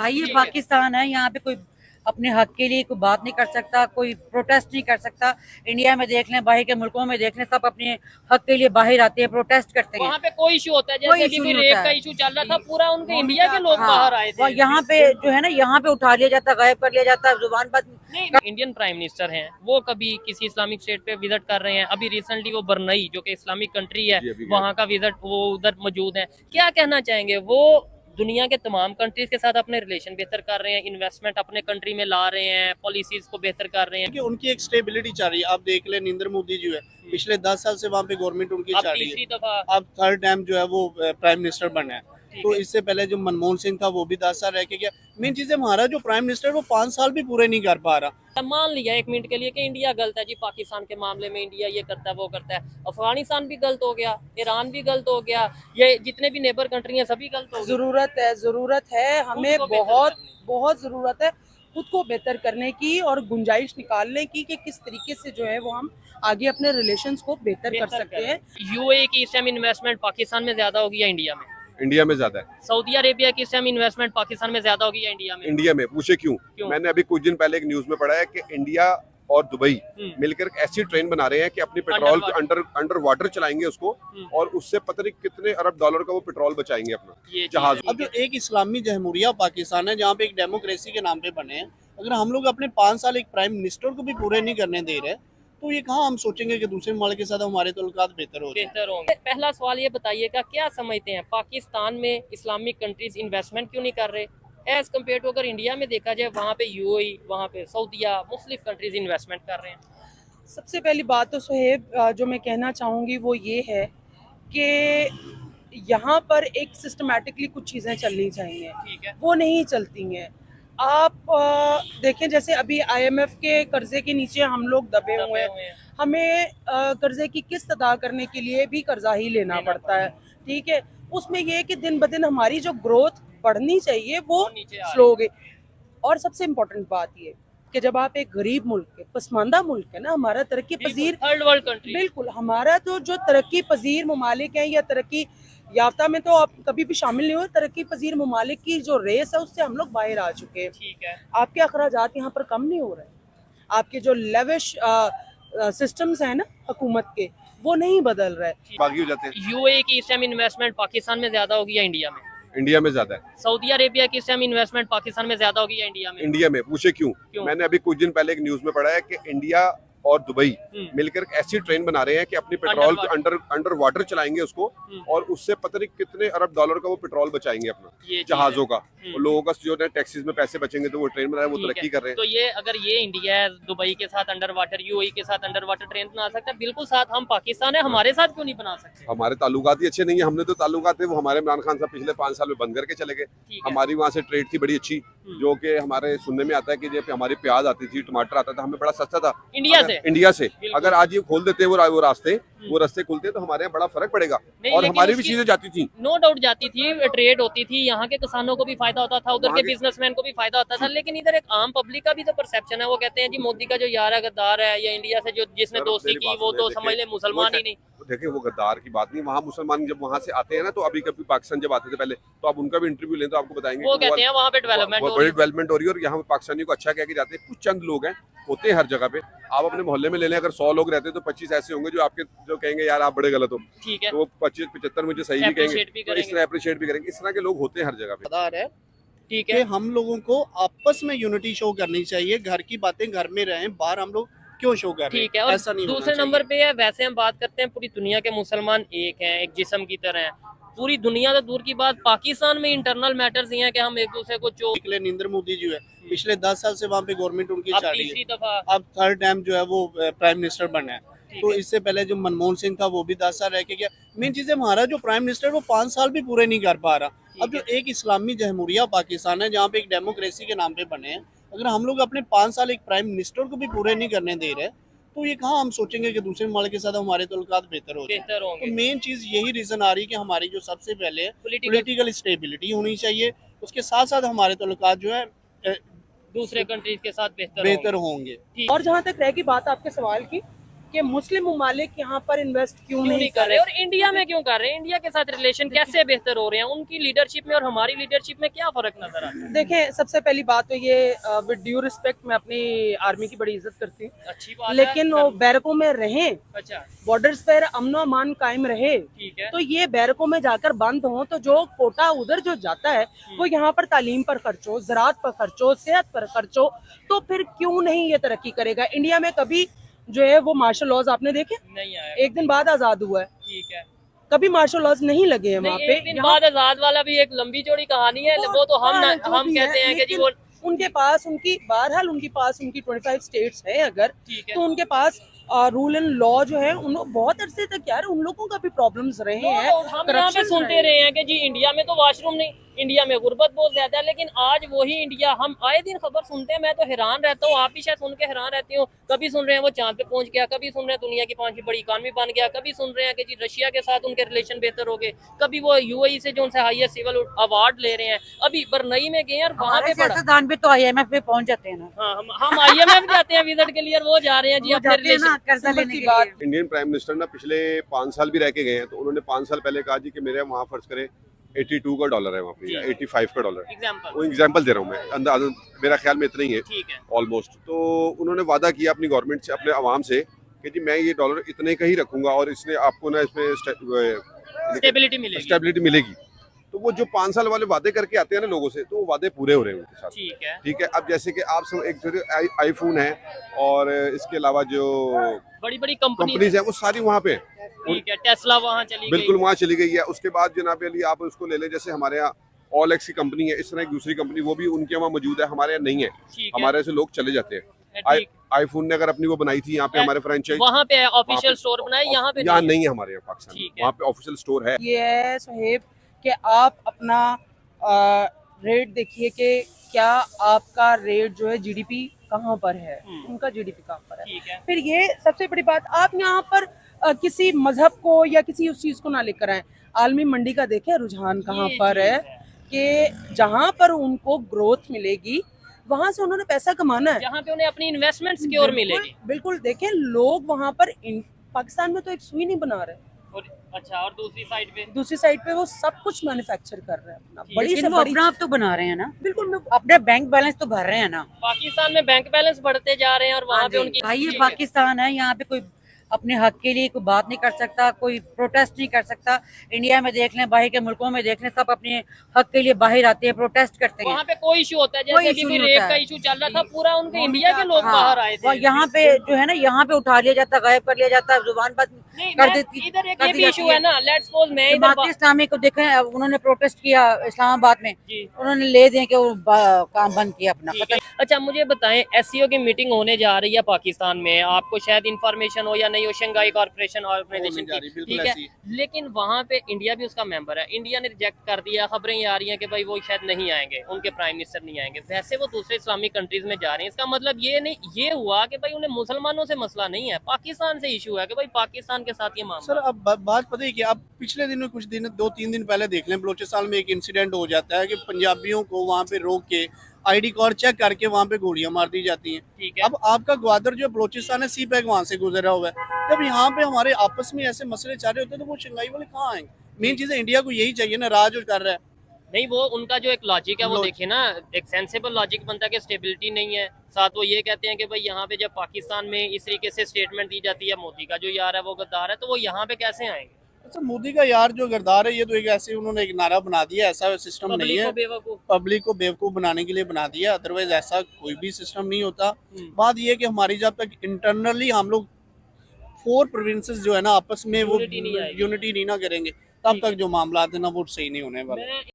भाई ये पाकिस्तान है, यहाँ पे कोई अपने हक के लिए कोई बात नहीं कर सकता, कोई प्रोटेस्ट नहीं कर सकता। इंडिया में देख लें, बाहर के मुल्कों में देख लें, सब अपने हक के लिए बाहर आते हैं, प्रोटेस्ट करते हैं। वहाँ पे कोई इशू होता है, कोई जैसे issue अभी नहीं रेप होता का है। इशू चल रहा था, पूरा उनके इंडिया के लोग बाहर आए थे। और यहाँ पे जो है ना, यहाँ पे उठा लिया जाता, गायब कर लिया जाता, जुबान बात नहीं, इंडियन प्राइम मिनिस्टर हैं, वो कभी किसी इस्लामिक स्टेट पे विजिट कर रहे हैं। अभी रिसेंटली वो बरनई, जो कि इस्लामिक कंट्री है, वहाँ का विजिट, वो उधर मौजूद है। क्या कहना चाहेंगे? वो दुनिया के तमाम कंट्रीज के साथ अपने रिलेशन बेहतर कर रहे हैं, इन्वेस्टमेंट अपने कंट्री में ला रहे हैं, पॉलिसीज को बेहतर कर रहे हैं। कि उनकी एक स्टेबिलिटी चल रही है। आप देख ले, नरेंद्र मोदी जो है पिछले 10 साल से वहाँ पे गवर्नमेंट उनकी अब चल रही तीसरी है। दफा अब थर्ड टाइम जो है वो प्राइम मिनिस्टर बना है। तो इससे पहले जो मनमोहन सिंह था वो भी 10 साल रह के गया। मेन चीज है, हमारा जो प्राइम मिनिस्टर वो 5 साल भी पूरे नहीं कर पा रहा। मान लिया एक मिनट के लिए कि इंडिया गलत है जी, पाकिस्तान के मामले में इंडिया ये करता है वो करता है, अफगानिस्तान भी गलत हो गया, ईरान भी गलत हो गया, ये जितने भी नेबर कंट्री हैं सभी गलत हो गए। जरूरत है हमें, बहुत जरूरत है खुद को बेहतर करने की और गुंजाइश निकालने की कि किस तरीके से जो है वो हम आगे अपने रिलेशंस को बेहतर कर सकते हैं। यूएई की इस टाइम इन्वेस्टमेंट पाकिस्तान में ज्यादा होगी या इंडिया में? इंडिया में ज्यादा है। सऊदी अरेबिया की इस टाइम इन्वेस्टमेंट पाकिस्तान में ज्यादा होगी या इंडिया में? इंडिया में। पूछे क्यों? मैंने अभी कुछ दिन पहले एक न्यूज में पढ़ा है कि इंडिया और दुबई मिलकर ऐसी ट्रेन बना रहे हैं कि अपनी पेट्रोल अंडर वाटर चलाएंगे उसको, और उससे पता नहीं कितने अरब डॉलर का वो पेट्रोल बचाएंगे अपना जहाज। अब जो एक इस्लामी जमहूरिया पाकिस्तान है, जहाँ पे एक डेमोक्रेसी के नाम पे बने हैं, अगर हम लोग अपने 5 साल एक प्राइम मिनिस्टर को भी पूरे नहीं करने दे रहे, तो ये कहाँ हम सोचेंगे कि दूसरे मुल्क के साथ हमारे ताल्लुकात बेहतर होंगे। पहला सवाल ये बताइएगा, क्या समझते हैं पाकिस्तान में इस्लामिक कंट्रीज इन्वेस्टमेंट क्यों नहीं कर रहे एज कम्पेयर टू? अगर इंडिया में देखा जाए, वहाँ पे यूएई, वहाँ पे सऊदिया, मुख्तलिफ कंट्रीज इन्वेस्टमेंट कर रहे हैं। सबसे पहली बात तो सुहेब जो मैं कहना चाहूँगी वो ये है कि यहाँ पर एक सिस्टमेटिकली कुछ चीज़ें चलनी चाहिए, वो नहीं चलती हैं। आप देखें, जैसे अभी IMF के कर्जे के नीचे हम लोग दबे हुए हैं, हमें कर्जे की किस्त अदा करने के लिए भी कर्जा ही लेना पड़ता है, ठीक है। उसमें यह है कि दिन ब दिन हमारी जो ग्रोथ बढ़नी चाहिए वो स्लो हो गई। और सबसे इम्पोर्टेंट बात ये कि जब आप एक गरीब मुल्क है, पसमानदा मुल्क है ना, हमारा तरक्की पजीर थर्ड वर्ल्ड कंट्री, बिल्कुल हमारा तो जो तरक्की पजीर ममालिक है या तरक्की याफ्ता में तो आप कभी भी शामिल नहीं हुए, तरक्की पजीर ममालिक की जो रेस है उससे हम लोग बाहर आ चुके हैं। ठीक है, आपके अखराजात यहाँ पर कम नहीं हो रहे, आपके जो लेविश सिस्टम्स हैं ना हुकूमत के, वो नहीं बदल रहे, बागी हो जाते हैं। यूएई की इस टाइम इन्वेस्टमेंट पाकिस्तान में ज्यादा होगी या इंडिया में? इंडिया में ज्यादा है। सऊदी अरेबिया की इस टाइम इन्वेस्टमेंट पाकिस्तान में ज्यादा होगी या इंडिया में? इंडिया में। पूछे क्यों? मैंने अभी कुछ दिन पहले एक न्यूज में पढ़ा है कि इंडिया और दुबई मिलकर ऐसी ट्रेन बना रहे हैं कि अपनी पेट्रोल अंडर वाटर चलाएंगे उसको, और उससे पता नहीं कितने अरब डॉलर का वो पेट्रोल बचाएंगे अपना जहाजों का। लोगों का जो है टैक्सेस में पैसे बचेंगे, तो वो ट्रेन बना रहे हैं, वो तरक्की कर रहे हैं। तो ये अगर ये इंडिया है, दुबई के साथ अंडर वाटर, यूएई के साथ अंडर वाटर ट्रेन बना सकता है, बिल्कुल साथ हम पाकिस्तान है, हमारे साथ क्यों नहीं बना सकते? हमारे ताल्लुकात ही अच्छे नहीं है। हमने तो ताल्लुकात थे वो हमारे इमरान खान साहब पिछले 5 साल में बंद करके चले गए। हमारी वहाँ से ट्रेड थी बड़ी अच्छी, जो कि हमारे सुनने में आता है कि जब हमारी प्याज आती थी, टमाटर आता था, हमें बड़ा सस्ता था इंडिया से। अगर आज ये खोल देते हैं वो रास्ते खुलते, तो हमारे यहाँ बड़ा फर्क पड़ेगा और हमारी भी चीजें जाती थी। नो डाउट जाती थी, ट्रेड होती थी, यहाँ के किसानों को भी फायदा होता था, उधर के बिजनेसमैन को भी फायदा होता था। लेकिन इधर एक आम पब्लिक का भी तो परसेप्शन है, वो कहते हैं जी मोदी का जो यार है गद्दार है, या इंडिया से जो जिसने दोस्ती की वो तो समझ ले मुसलमान ही नहीं। देखिए, वो गद्दार की बात नहीं, वहाँ मुसलमान जब वहाँ से आते हैं ना, तो अभी कभी पाकिस्तान जब आते थे पहले, तो आप उनका भी इंटरव्यू लें तो आपको बताएंगे वो कहते हैं वहाँ पे डेवलपमेंट हो रही है, और यहाँ पाकिस्तानी को अच्छा कह के जाते हैं। कुछ चंद लोग हैं, होते हैं हर जगह पे। आप अपने मोहल्ले में ले लें, अगर 100 लोग रहते हैं तो 25 ऐसे होंगे जो आपके जो कहेंगे यार आप बड़े गलत हो, ठीक है, तो 25-75 मुझे सही भी कहेंगे, तो इस तरह अप्रिशिएट भी करेंगे। इस तरह के लोग होते हैं हर जगह पे। ठीक है, हम लोगों को आपस में यूनिटी शो करनी चाहिए। घर की बातें घर में रहें, बाहर हम लोग क्यों शो कर रहे हैं? ठीक है, और दूसरे नंबर पे है, वैसे हम बात करते हैं पूरी दुनिया के मुसलमान एक हैं, एक जिस्म की तरह हैं। पूरी दुनिया तो दूर की बात, पाकिस्तान में इंटरनल मैटर्स ये हैं कि हम एक दूसरे को नरेंद्र मोदी जो है पिछले 10 साल से वहाँ पे गवर्नमेंट उनकी चल रही है। दफा अब थर्ड टाइम जो है वो प्राइम मिनिस्टर बना है। तो इससे पहले जो मनमोहन सिंह था वो भी 10 साल रह के गया। मेन चीज है, हमारा जो प्राइम मिनिस्टर वो 5 साल भी पूरे नहीं कर पा रहा। अब जो एक इस्लामी जमहूरिया पाकिस्तान है, जहाँ पे एक डेमोक्रेसी के नाम पे बने हैं, अगर हम लोग अपने 5 साल एक प्राइम मिनिस्टर को भी पूरे नहीं करने दे रहे, तो ये कहाँ हम सोचेंगे कि दूसरे मुल्क के साथ हमारे ताल्लुकात बेहतर होंगे। तो मेन चीज यही रीजन आ रही है कि हमारी जो सबसे पहले पॉलिटिकल स्टेबिलिटी होनी चाहिए, उसके साथ साथ हमारे ताल्लुकात जो है दूसरे कंट्रीज के साथ बेहतर होंगे। और जहाँ तक रहेगी बात आपके सवाल की कि मुस्लिम ममालिक यहाँ पर इन्वेस्ट क्यों क्यों नहीं नहीं कर कर रहे रहे। और इंडिया में क्यों कर रहे हैं? इंडिया के साथ रिलेशन कैसे बेहतर हो रहे हैं? उनकी लीडरशिप में और हमारी लीडरशिप में क्या फर्क नजर आता है? देखें, सबसे पहली बात तो ये विद ड्यू रिस्पेक्ट मैं अपनी आर्मी की बड़ी इज्जत करती हूँ, अच्छी बात है। लेकिन वो बैरकों में रहें, अच्छा, बॉर्डर्स पर अमन और अमान कायम रहे, ठीक है। तो ये बैरकों में जाकर बंद हो तो जो कोटा उधर जो जाता है वो यहाँ पर तालीम पर खर्च हो, ज़राअत पर खर्च हो, सेहत पर खर्च हो, तो फिर क्यों नहीं ये तरक्की करेगा। इंडिया में कभी जो है वो मार्शल लॉज आपने देखे? नहीं आया। एक दिन बाद आजाद हुआ है, ठीक है। कभी मार्शल लॉज नहीं लगे हैं वहाँ नहीं, पे। एक दिन यहाँ बाद आजाद वाला भी एक लंबी चौड़ी कहानी है, वो तो हम जो हम भी कहते है, हैं कि जी लेकिन वो उनके पास उनकी 25 स्टेट्स है अगर, ठीक है। तो उनके पास रूल एंड लॉ जो है उन लोग बहुत अरसे तक यार उन लोगों का भी प्रॉब्लम्स रहे हैं, हम यहाँ पे corruption सुनते रहे हैं कि जी इंडिया में तो वॉशरूम नहीं, इंडिया में गुर्बत बहुत ज्यादा है, लेकिन आज वही इंडिया हम आए दिन खबर सुनते हैं। मैं तो हैरान रहता हूँ, आप भी शायद सुन के हैरान रहती हो। कभी सुन रहे हैं वो चांद पे पहुंच गया, कभी सुन रहे हैं दुनिया की 5वीं बड़ी इकानमी बन गया, कभी सुन रहे हैं कि जी रशिया के साथ उनके रिलेशन बेहतर हो गए, कभी वो यूएई से जो उनसे हाईएस्ट सिविल अवार्ड ले रहे हैं। अभी बरनई में गए और वहाँ पे पड़ा, सियासतदान भी तो IMF में पहुंच जाते हैं ना, हाँ हम IMF जाते हैं विजिट के लिए और वो जा रहे हैं जी वो अपने जाते हैं ना रिलेशन। कर्जा लेने के बात। लिए। इंडियन प्राइम मिनिस्टर ना पिछले 5 साल भी रह के गए हैं, तो उन्होंने 5 साल पहले कहा जी कि मेरे वहाँ फर्ज करें 82 का डॉलर है वहाँ पे, या 85 का डॉलर। एग्जाम्पल, वो एग्जाम्पल दे रहा हूँ मैं, अंदाज़ मेरा ख्याल में इतना ही है ठीक है। ऑलमोस्ट। तो उन्होंने वादा किया अपनी गवर्नमेंट से, अपने आवाम से कि जी मैं ये डॉलर इतने का ही रखूंगा और इसने आपको ना इसमें स्टेबिलिटी मिलेगी, स्टेबिलिटी मिलेगी। तो वो जो 5 साल वाले वादे करके आते हैं ना लोगों से, तो वो वादे पूरे हो रहे हैं उनके साथ। ठीक है। ठीक है, अब जैसे कि आप सब एक आईफोन है और इसके अलावा जो बड़ी बड़ी कंपनी, कंपनीज है वो सारी वहाँ पे हैं। ठीक है, टेस्ला वहाँ चली गई, बिल्कुल वहाँ चली गई है। उसके बाद जनाब अली आप उसको ले लें, जैसे हमारे यहाँ ऑल एक्स की कंपनी है, इस तरह एक दूसरी कंपनी वो भी उनके वहाँ मौजूद है, हमारे यहाँ नहीं है। ठीक है। हमारे से लोग चले जाते हैं। ठीक। आईफोन ने अगर अपनी वो बनाई थी यहाँ पे हमारे फ्रेंचाइज, वहाँ पे ऑफिशियल स्टोर बनाए, यहाँ पे यहाँ नहीं नहीं है हमारे यहाँ पाकिस्तान ठीक में। है। वहाँ पे ऑफिशियल स्टोर है। ये है सुहेब कि आप अपना रेट देखिए कि क्या आपका रेट जो है जीडीपी कहाँ पर है, उनका जीडीपी कहाँ पर है। ठीक है। फिर ये सबसे बड़ी बात, आप यहाँ पर किसी मजहब को या किसी उस चीज को ना लेकर आए। आलमी मंडी का देखें रुझान कहाँ ये पर चीज़ है कि जहाँ पर उनको ग्रोथ मिलेगी वहां से उन्होंने पैसा कमाना है, जहाँ पे उन्हें अपनी इन्वेस्टमेंट सिक्योर मिलेगी। बिल्कुल देखें लोग वहाँ पर पाकिस्तान में तो एक सुई नहीं बना रहे, और अच्छा, और दूसरी साइड पे वो सब कुछ मैन्युफैक्चर कर रहे हैं अपना, बड़ी से लेकिन वो बड़ी अपना आप तो बना रहे हैं ना, बिल्कुल मैं अपने बैंक बैलेंस तो भर रहे हैं ना। पाकिस्तान में बैंक बैलेंस बढ़ते जा रहे हैं और वहाँ पे उनकी भाई ये पाकिस्तान है, यहाँ पे कोई अपने हक के लिए कोई बात नहीं कर सकता, कोई प्रोटेस्ट नहीं कर सकता। इंडिया में देख लें, बाहर के मुल्कों में देख लें, सब अपने हक के लिए बाहर आते हैं, प्रोटेस्ट करते हैं। वहाँ पे कोई इशू होता है, कोई जैसे कि issue कोई नहीं रेप होता का है। इशू चल रहा था, पूरा उनके इंडिया के लोग बाहर आए थे। यहाँ पे जो है ना, यहाँ पे उठा लिया जाता, गायब कर लिया जाता, जुबान बंद नहीं, कर मैं- देती, इधर एक कर ये दी भी जाती इशू है ना, लेट्स सपोज मैं इधर जमात इस्लामी को देखें, उन्होंने प्रोटेस्ट किया इस्लामाबाद में, जी। उन्होंने ले दें कि वो काम बंद किया अपना। ठीक है। अच्छा मुझे बताएं, SCO की मीटिंग होने जा रही है पाकिस्तान में, आपको शायद इंफॉर्मेशन हो या नहीं हो, शंघाई कॉर्पोरेशन ऑर्गेनाइजेशन जा रही, की, बिल्कुल ठीक है, ऐसी। लेकिन वहाँ पे इंडिया भी उसका मेंबर है। इंडिया ने रिजेक्ट कर दिया, खबरें ये आ रही हैं कि भाई वो शायद नहीं आएंगे, उनके प्राइम मिनिस्टर नहीं आएंगे। वैसे वो दूसरे इस्लामिक कंट्रीज में जा रहे हैं, इसका मतलब ये नहीं ये हुआ कि भाई उन्हें मुसलमानों से मसला नहीं है, पाकिस्तान से इशू है कि भाई पाकिस्तान के साथ ये सर मामला। अब बात पता है कि अब पिछले दिनों कुछ दिन 2-3 दिन पहले देख लें, बलोचिस्तान में एक इंसिडेंट हो जाता है कि पंजाबियों को वहाँ पे रोक के ID कार्ड चेक करके वहाँ पे गोलियां मार दी जाती हैं। ठीक है। अब आपका ग्वादर जो बलोचिस्तान है, सी पैक वहाँ से गुजरा हुआ है। जब यहाँ पे हमारे आपस में ऐसे मसले चाह रहे होते हैं तो वो शंघाई वाले कहाँ आएंगे? मेन चीज़ है इंडिया को यही चाहिए ना, राज जो कर रहा है। नहीं, वो उनका जो एक लॉजिक है वो लॉजिक। देखिए ना, एक सेंसेबल लॉजिक बनता है कि स्टेबिलिटी नहीं है। साथ वो ये कहते हैं कि भाई यहाँ पे जब पाकिस्तान में इस तरीके से स्टेटमेंट दी जाती है, मोदी का जो यार है वो गद्दार है, तो वो यहाँ पे कैसे आएंगे? अच्छा, मोदी का यार जो गद्दार है, ये तो एक ऐसे उन्होंने एक नारा बना दिया, ऐसा सिस्टम नहीं पब्लिक है। को बेवकूफ। पब्लिक को बेवकूफ बनाने के लिए बना दिया, अदरवाइज ऐसा कोई भी सिस्टम नहीं होता। बात ये है कि हमारी जब तक इंटरनली हम लोग 4 प्रोविंसेस जो है ना आपस में वो Unity नहीं आएगी। यूनिटी नहीं ना करेंगे, तब तक जो मामला है ना वो सही नहीं होने वाले। मैं